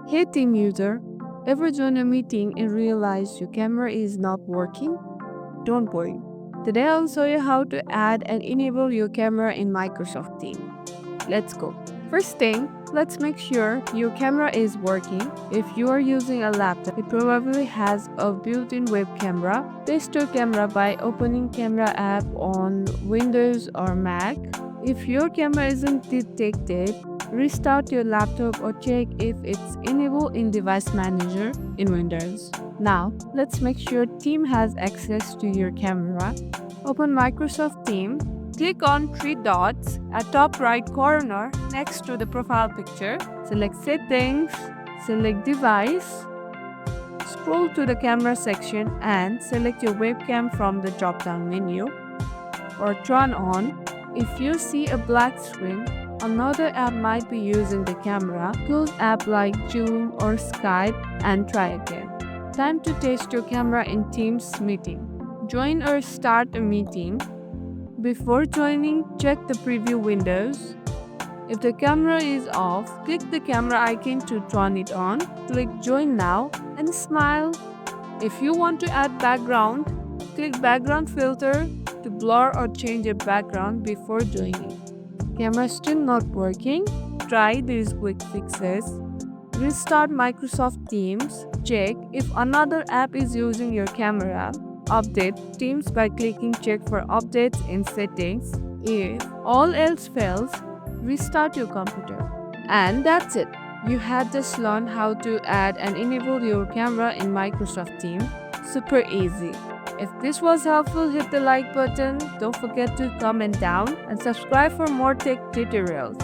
Hey team user, ever join a meeting and realize your camera is not working? Don't worry. Today I'll show you how to add and enable your camera in Microsoft Teams. Let's go. First thing, let's make sure your camera is working. If you are using a laptop, it probably has a built-in web camera. Test your camera by opening Camera app on Windows or Mac. If your camera isn't detected, restart your laptop or check if it's enabled in Device Manager in Windows. Now, let's make sure Team has access to your camera. Open Microsoft Team. Click on three dots at top right corner next to the profile picture. Select Settings, select Device, scroll to the camera section and select your webcam from the drop-down menu or turn on. If you see a black screen, another app might be using the camera. Close app like Zoom or Skype and try again. Time to test your camera in Teams meeting. Join or start a meeting. Before joining, check the preview windows. If the camera is off, click the camera icon to turn it on. Click Join Now and smile. If you want to add background, click Background Filter to blur or change your background before joining. Camera still not working? Try these quick fixes. Restart Microsoft Teams. Check if another app is using your camera. Update Teams by clicking Check for updates in Settings. If all else fails, restart your computer. And that's it. You had just learned how to add and enable your camera in Microsoft Teams. Super easy. If this was helpful, hit the like button. Don't forget to comment down and subscribe for more tech tutorials.